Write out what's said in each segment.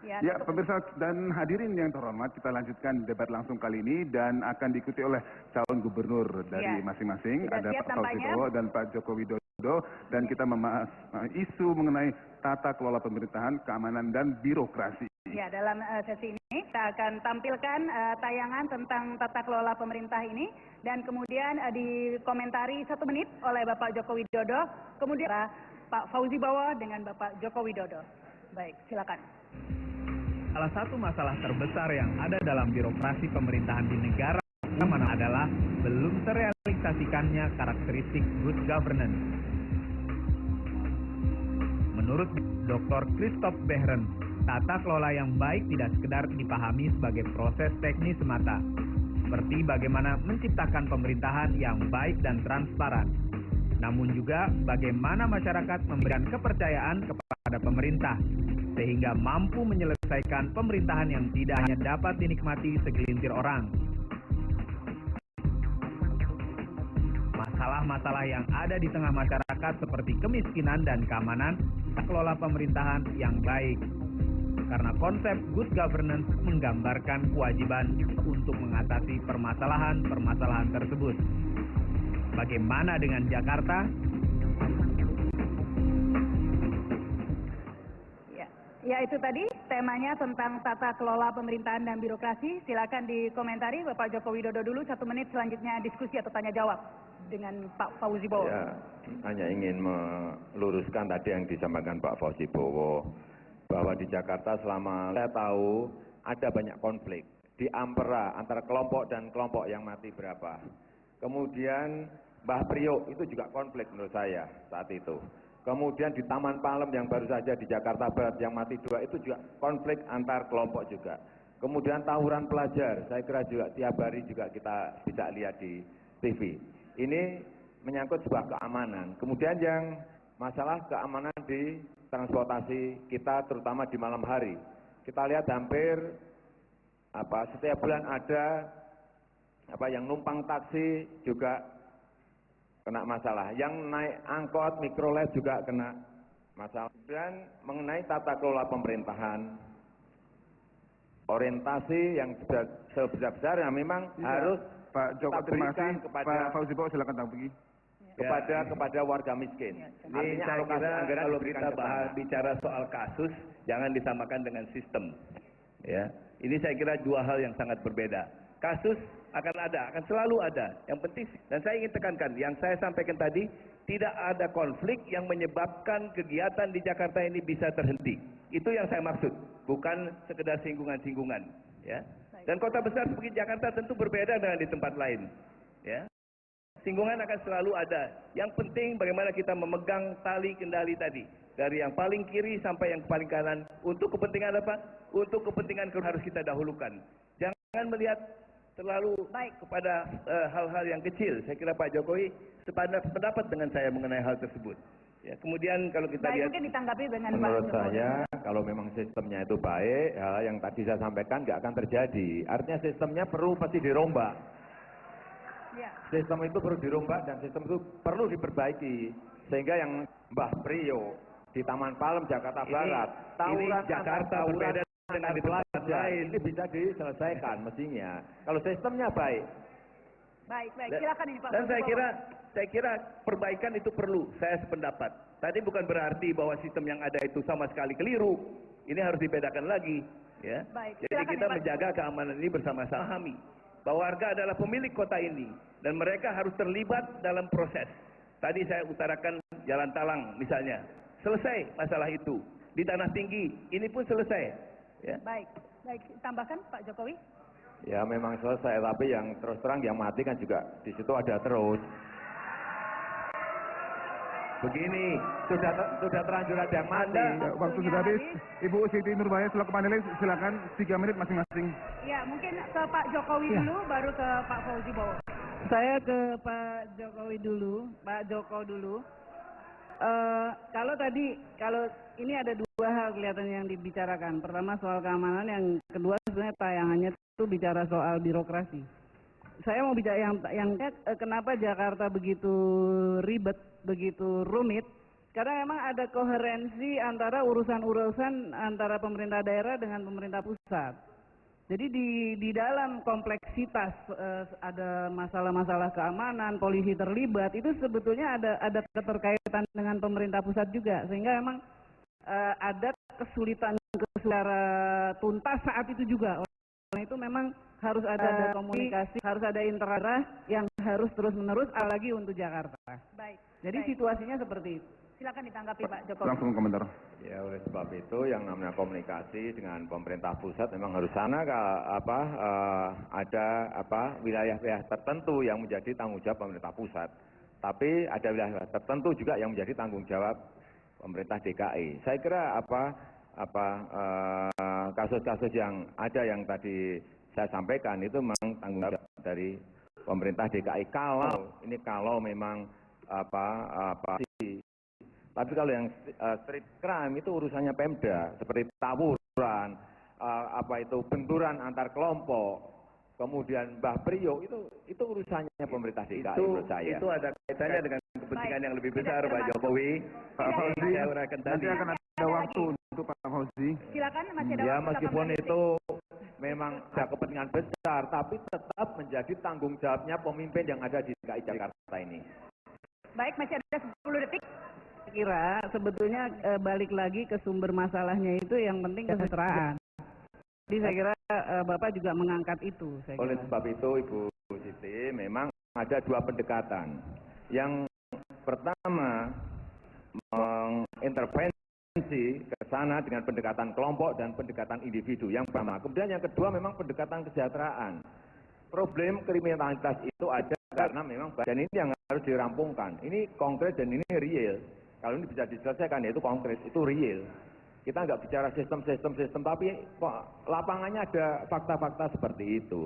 Ya, pemirsa dan hadirin yang terhormat, kita lanjutkan debat langsung kali ini dan akan diikuti oleh calon gubernur dari masing-masing. Ada Pak Fauzi Bowo dan Pak Joko Widodo, dan kita membahas isu mengenai tata kelola pemerintahan, keamanan dan birokrasi. Ya, dalam sesi ini kita akan tampilkan tayangan tentang tata kelola pemerintah ini dan kemudian dikomentari 1 menit oleh Bapak Joko Widodo, kemudian Pak Fauzi Bowo dengan Bapak Joko Widodo. Baik, silakan. Salah satu masalah terbesar yang ada dalam birokrasi pemerintahan di negara mana adalah belum terrealisasikannya karakteristik good governance. Menurut Dr. Christoph Behrens, tata kelola yang baik tidak sekedar dipahami sebagai proses teknis semata, seperti bagaimana menciptakan pemerintahan yang baik dan transparan, namun juga bagaimana masyarakat memberikan kepercayaan kepada pemerintah, sehingga mampu menyelesaikan pemerintahan yang tidak hanya dapat dinikmati segelintir orang. Masalah-masalah yang ada di tengah masyarakat seperti kemiskinan dan keamanan, kelola pemerintahan yang baik. Karena konsep good governance menggambarkan kewajiban untuk mengatasi permasalahan-permasalahan tersebut. Bagaimana dengan Jakarta? Ya, itu tadi temanya tentang tata kelola pemerintahan dan birokrasi. Silakan dikomentari Bapak Joko Widodo dulu 1 menit, selanjutnya diskusi atau tanya jawab dengan Pak Fauzi Bowo. Ya, hanya ingin meluruskan tadi yang disampaikan Pak Fauzi Bowo, bahwa di Jakarta selama saya tahu ada banyak konflik di Ampera antara kelompok dan kelompok yang mati berapa. Kemudian Mbah Priok itu juga konflik menurut saya saat itu. Kemudian di Taman Palem yang baru saja di Jakarta Barat yang mati 2 itu juga konflik antar kelompok juga. Kemudian tawuran pelajar, saya kira juga tiap hari juga kita bisa lihat di TV. Ini menyangkut sebuah keamanan. Kemudian yang masalah keamanan di transportasi kita terutama di malam hari. Kita lihat hampir setiap bulan ada yang numpang taksi juga kena masalah, yang naik angkot, mikrolet juga kena masalah. Dan mengenai tata kelola pemerintahan, orientasi yang sebesar-besarnya memang harus Pak Joko, terima kasih. Pak Fauzi Bowo, silakan tanggapi. Kepada warga miskin. Ini saya kira kalau kita bicara soal kasus, jangan disamakan dengan sistem. Ya, ini saya kira 2 hal yang sangat berbeda. Kasus akan selalu ada. Yang penting, dan saya ingin tekankan, yang saya sampaikan tadi, tidak ada konflik yang menyebabkan kegiatan di Jakarta ini bisa terhenti. Itu yang saya maksud, bukan sekedar singgungan-singgungan. Ya. Dan kota besar seperti Jakarta tentu berbeda dengan di tempat lain. Ya. Singgungan akan selalu ada. Yang penting bagaimana kita memegang tali kendali tadi. Dari yang paling kiri sampai yang paling kanan. Untuk kepentingan apa? Untuk kepentingan harus kita dahulukan. Jangan melihat terlalu kepada hal-hal yang kecil. Saya kira Pak Jokowi sependapat dengan saya mengenai hal tersebut. Ya, kemudian kalau kita lihat, mungkin ditanggapi dengan menurut saya kalau memang sistemnya itu baik, hal yang tadi saya sampaikan nggak akan terjadi. Artinya sistemnya perlu pasti dirombak. Ya. Sistem itu perlu dirombak dan sistem itu perlu diperbaiki sehingga yang Mbah Priok di Taman Palem Jakarta Barat, tawuran Jakarta berbeda dengan di tempat lain, ini bisa diselesaikan mestinya. Kalau sistemnya baik. Baik, silakan ini Pak. Dan saya kira perbaikan itu perlu, saya sependapat. Tadi bukan berarti bahwa sistem yang ada itu sama sekali keliru. Ini harus dibedakan lagi, ya. Jadi kita menjaga keamanan ini bersama-sama, bahwa warga adalah pemilik kota ini dan mereka harus terlibat dalam proses. Tadi saya utarakan Jalan Talang misalnya, selesai masalah itu. Di Tanah Tinggi ini pun selesai. Ya. Baik, tambahkan Pak Jokowi. Ya memang selesai, tapi yang terus terang yang mati kan juga di situ ada terus. Begini, sudah terlanjur ada yang mati. Waktu sudah habis. Ibu Siti Nurbaya selaku panelis, silakan 3 menit masing-masing. Ya, mungkin ke Pak Jokowi dulu, baru ke Pak Fauzi Bowo. Saya ke Pak Jokowi dulu, Pak Joko dulu. Kalau ini ada 2 hal kelihatan yang dibicarakan. Pertama soal keamanan, yang kedua sebenarnya tayangannya itu bicara soal birokrasi. Saya mau bicara yang kenapa Jakarta begitu ribet, begitu rumit, Karena memang ada koherensi antara urusan-urusan antara pemerintah daerah dengan pemerintah pusat. Jadi di dalam kompleksitas ada masalah-masalah keamanan, polisi terlibat, itu sebetulnya ada keterkaitan dengan pemerintah pusat juga, sehingga memang ada kesulitan secara tuntas saat itu juga. Oleh itu memang harus ada komunikasi, harus ada interaksi yang harus terus-menerus, apalagi untuk Jakarta. Baik. Jadi situasinya seperti itu. Silakan ditanggapi Pak Jokowi. Langsung komentar. Ya, oleh sebab itu yang namanya komunikasi dengan pemerintah pusat memang harus sana ada wilayah-wilayah tertentu yang menjadi tanggung jawab pemerintah pusat. Tapi ada wilayah tertentu juga yang menjadi tanggung jawab pemerintah DKI. Saya kira kasus-kasus yang ada yang tadi saya sampaikan itu memang tanggung jawab dari pemerintah DKI. Kalau memang tapi kalau yang street crime itu urusannya Pemda, seperti tawuran, benturan antar kelompok, kemudian Mbah Priyo, itu urusannya pemerintah DKI menurut saya. Itu ada kaitannya dengan kepentingan yang lebih besar, Pak Jokowi. Pak Fauzi, Saya uraikan tadi. nanti akan ada waktu untuk Pak Fauzi. Silakan, masih ada Ya, waktu meskipun 18 detik. itu memang ada kepentingan besar, tapi tetap menjadi tanggung jawabnya pemimpin yang ada di DKI Jakarta ini. Baik, masih ada 10 detik. Saya kira sebetulnya balik lagi ke sumber masalahnya itu yang penting kesejahteraan. Jadi saya kira Bapak juga mengangkat itu. Saya Oleh kira. sebab itu Ibu Siti memang ada dua pendekatan. Yang pertama mengintervensi ke sana dengan pendekatan kelompok dan pendekatan individu. Yang pertama. Kemudian yang kedua memang pendekatan kesejahteraan. Problem kriminalitas itu ada karena memang dan ini yang harus dirampungkan. Ini konkret dan ini real. Kalau ini bisa diselesaikan yaitu konkret, itu real. Kita nggak bicara sistem, tapi kok lapangannya ada fakta-fakta seperti itu.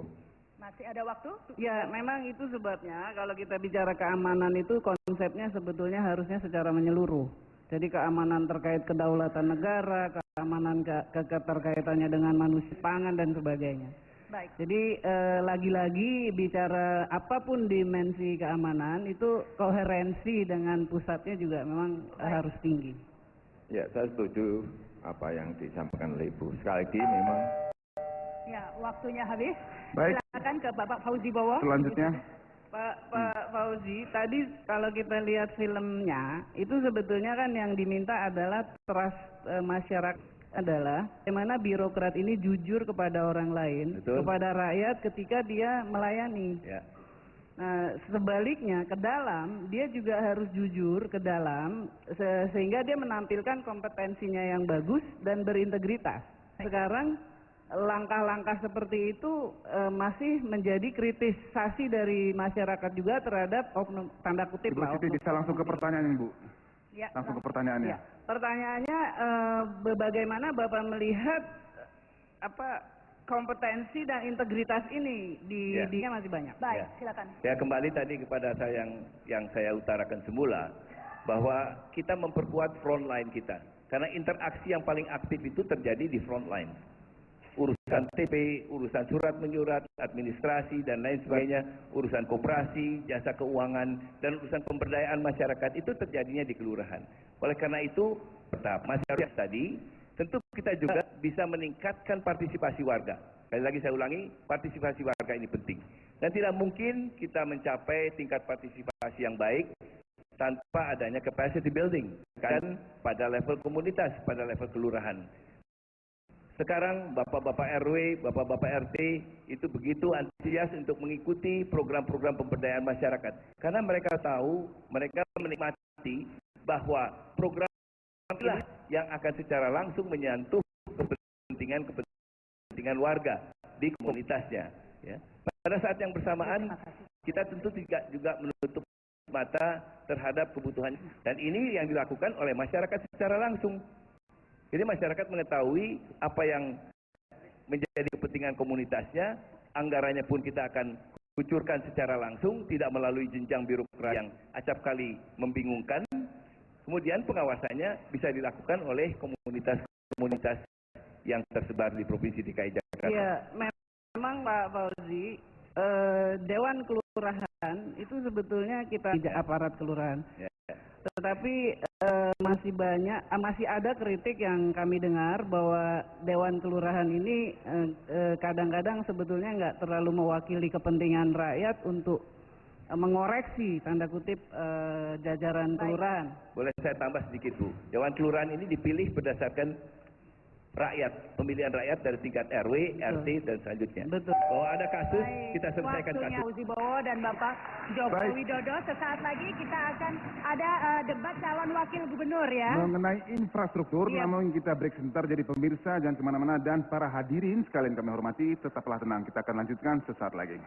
Masih ada waktu? Ya, memang itu sebabnya kalau kita bicara keamanan itu konsepnya sebetulnya harusnya secara menyeluruh. Jadi keamanan terkait kedaulatan negara, keamanan keterkaitannya dengan manusia, pangan dan sebagainya. Baik. Jadi lagi-lagi bicara apapun dimensi keamanan itu koherensi dengan pusatnya juga memang harus tinggi. Ya, saya setuju apa yang disampaikan oleh Ibu. Sekali lagi memang. Ya, waktunya habis. Baik. Silakan ke Bapak Fauzi Bowo. Selanjutnya. Pak Fauzi, tadi kalau kita lihat filmnya, itu sebetulnya kan yang diminta adalah trust masyarakat adalah bagaimana birokrat ini jujur kepada orang lain, Betul. kepada rakyat ketika dia melayani. Ya. Nah, sebaliknya ke dalam, dia juga harus jujur ke dalam sehingga dia menampilkan kompetensinya yang bagus dan berintegritas. Sekarang langkah-langkah seperti itu masih menjadi kritisasi dari masyarakat juga terhadap oknum, tanda kutip Ibu lah. Siti bisa langsung ke pertanyaan, Bu. Ya, Langsung ke pertanyaannya. Ya. Pertanyaannya bagaimana Bapak melihat kompetensi dan integritas ini Ya. di masih banyak. baik, Ya. silakan. Ya, kembali tadi kepada saya yang saya utarakan semula, bahwa kita memperkuat front line kita. Karena interaksi yang paling aktif itu terjadi di front line. Urusan TP, urusan surat menyurat, administrasi, dan lain sebagainya, urusan koperasi, jasa keuangan, dan urusan pemberdayaan masyarakat itu terjadinya di kelurahan. Oleh karena itu, masyarakat tadi, tentu kita juga bisa meningkatkan partisipasi warga. Sekali lagi saya ulangi, partisipasi warga ini penting. Dan tidak mungkin kita mencapai tingkat partisipasi yang baik tanpa adanya capacity building. Kan pada level komunitas, pada level kelurahan. Sekarang Bapak-Bapak RW, Bapak-Bapak RT itu begitu antusias untuk mengikuti program-program pemberdayaan masyarakat. Karena mereka tahu, mereka menikmati bahwa program inilah yang akan secara langsung menyentuh kepentingan warga di komunitasnya. Ya. Pada saat yang bersamaan, kita tentu juga menutup mata terhadap kebutuhan. Dan ini yang dilakukan oleh masyarakat secara langsung. Jadi masyarakat mengetahui apa yang menjadi kepentingan komunitasnya, anggarannya pun kita akan kucurkan secara langsung, tidak melalui jenjang birokrasi yang acap kali membingungkan. Kemudian pengawasannya bisa dilakukan oleh komunitas-komunitas yang tersebar di Provinsi DKI Jakarta. Ya, memang Pak Fauzi, Dewan Kelurahan itu sebetulnya kita tidak aparat kelurahan. Ya. Tetapi masih ada kritik yang kami dengar bahwa Dewan Kelurahan ini kadang-kadang sebetulnya nggak terlalu mewakili kepentingan rakyat untuk mengoreksi tanda kutip jajaran kelurahan. Boleh saya tambah sedikit Bu, Dewan Kelurahan ini dipilih berdasarkan rakyat, pemilihan rakyat dari tingkat RW, RT dan selanjutnya. Betul. Kalau ada kasus, kita selesaikan Waktunya kasus. Fauzi Bowo dan Bapak Joko Widodo. Sesaat lagi kita akan ada debat calon wakil gubernur ya. Mengenai infrastruktur, namun kita break sebentar. Jadi pemirsa jangan kemana-mana dan para hadirin sekalian kami hormati, tetaplah tenang. Kita akan lanjutkan sesaat lagi.